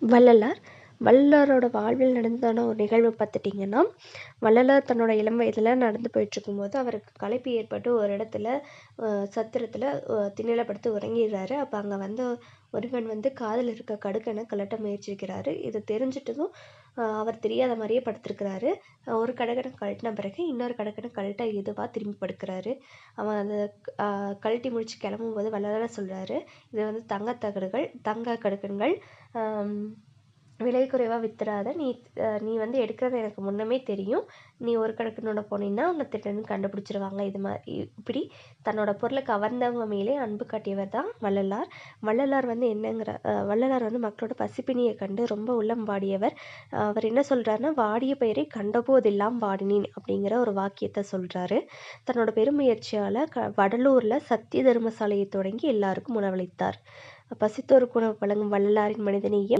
வள்ளலார் வள்ளலாரோட வாழ்வில் நடந்ததான ஒரு நிகழ்வு பார்த்துட்டிங்கன்னா, வள்ளலார் தன்னோட இளம் வயதில் நடந்து போயிட்டுருக்கும்போது அவருக்கு களைப்பு ஏற்பட்டு ஒரு இடத்துல சத்திரத்தில் திண்ணையில் உறங்கிடுறாரு. அப்போ அங்கே வந்து ஒருவன் வந்து காதில் இருக்க கடுக்கனை கழட்ட முயற்சிக்கிறாரு. இது தெரிஞ்சிட்டதும் அவர் தெரியாத மாதிரியே படுத்திருக்கிறாரு. ஒரு கடுக்கனை கழட்டின பிறகு இன்னொரு கடுக்கனை கழட்ட இதுவாக திரும்பி படுக்கிறாரு. அவன் அதை கழட்டி முடிச்சு கிளம்பும்போது வள்ளலார் சொல்கிறாரு, இது வந்து தங்க கடுக்கன்கள், விலை குறைவாக வித்துறாத, நீ வந்து எடுக்கிறது எனக்கு முன்னமே தெரியும். நீ ஒரு கடுக்கனோட போனீங்கன்னா உன்னை திட்டன்னு கண்டுபிடிச்சிருவாங்க. இது மாதிரி இப்படி தன்னோட பொருளை கவர்ந்தவங்க மேலே அன்பு காட்டியவர் தான் வள்ளலார். வள்ளலார் வந்து வள்ளலார் வந்து மக்களோட பசிப்பினியை கண்டு ரொம்ப உள்ளம் வாடியவர். அவர் என்ன சொல்கிறாருன்னா, வாடிய பயிரை கண்டபோதெல்லாம் வாடினேன் அப்படிங்கிற ஒரு வாக்கியத்தை சொல்கிறாரு. தன்னோட பெருமுயற்சியால் வடலூரில் சத்திய தர்மசாலையை தொடங்கி எல்லாருக்கும் உணவளித்தார். பசித்தோருக்கு உணவு வழங்கும் வள்ளலாரின் மனிதநேயம்